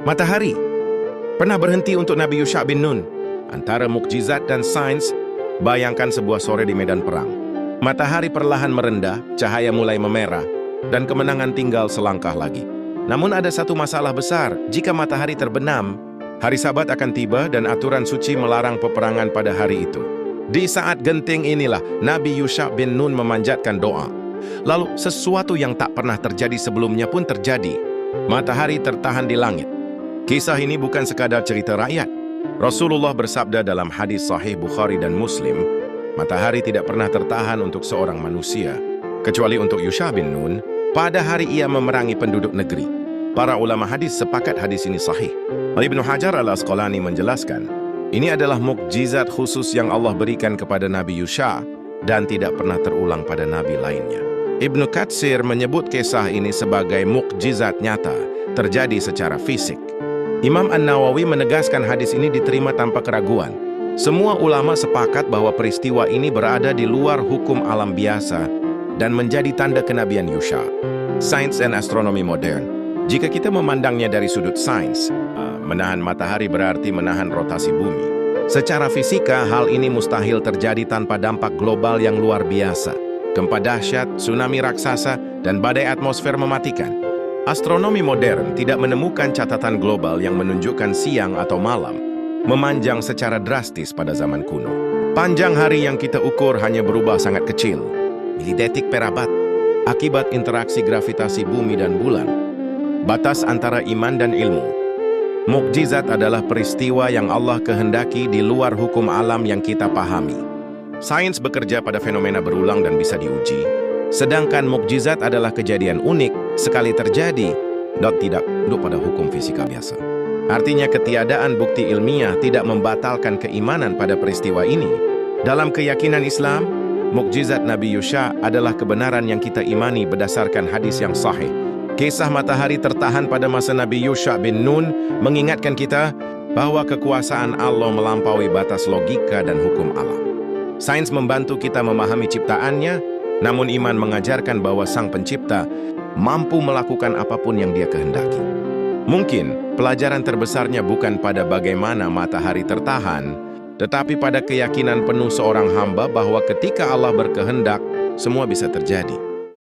Matahari pernah berhenti untuk Nabi Yusha' bin Nun. Antara mukjizat dan sains, bayangkan sebuah sore di medan perang. Matahari perlahan merendah, cahaya mulai memerah, dan kemenangan tinggal selangkah lagi. Namun ada satu masalah besar, jika matahari terbenam, hari Sabat akan tiba dan aturan suci melarang peperangan pada hari itu. Di saat genting inilah, Nabi Yusha' bin Nun memanjatkan doa. Lalu sesuatu yang tak pernah terjadi sebelumnya pun terjadi. Matahari tertahan di langit. Kisah ini bukan sekadar cerita rakyat. Rasulullah bersabda dalam hadis sahih Bukhari dan Muslim, matahari tidak pernah tertahan untuk seorang manusia, kecuali untuk Yusha' bin Nun, pada hari ia memerangi penduduk negeri. Para ulama hadis sepakat hadis ini sahih. Ibnu Hajar al-Asqalani menjelaskan, ini adalah mukjizat khusus yang Allah berikan kepada Nabi Yusha' dan tidak pernah terulang pada nabi lainnya. Ibnu Katsir menyebut kisah ini sebagai mukjizat nyata, terjadi secara fisik. Imam An-Nawawi menegaskan hadis ini diterima tanpa keraguan. Semua ulama sepakat bahwa peristiwa ini berada di luar hukum alam biasa dan menjadi tanda kenabian Yusha'. Sains dan astronomi modern. Jika kita memandangnya dari sudut sains, menahan matahari berarti menahan rotasi bumi. Secara fisika, hal ini mustahil terjadi tanpa dampak global yang luar biasa. Gempa dahsyat, tsunami raksasa, dan badai atmosfer mematikan. Astronomi modern tidak menemukan catatan global yang menunjukkan siang atau malam memanjang secara drastis pada zaman kuno. Panjang hari yang kita ukur hanya berubah sangat kecil, milidetik per abad, akibat interaksi gravitasi bumi dan bulan. Batas antara iman dan ilmu. Mukjizat adalah peristiwa yang Allah kehendaki di luar hukum alam yang kita pahami. Sains bekerja pada fenomena berulang dan bisa diuji. Sedangkan mukjizat adalah kejadian unik, sekali terjadi, tidak pada hukum fisika biasa. Artinya ketiadaan bukti ilmiah tidak membatalkan keimanan pada peristiwa ini. Dalam keyakinan Islam, mukjizat Nabi Yusha' adalah kebenaran yang kita imani berdasarkan hadis yang sahih. Kisah matahari tertahan pada masa Nabi Yusha' bin Nun mengingatkan kita bahwa kekuasaan Allah melampaui batas logika dan hukum alam. Sains membantu kita memahami ciptaannya, namun iman mengajarkan bahwa Sang Pencipta mampu melakukan apapun yang Dia kehendaki. Mungkin pelajaran terbesarnya bukan pada bagaimana matahari tertahan, tetapi pada keyakinan penuh seorang hamba bahwa ketika Allah berkehendak, semua bisa terjadi.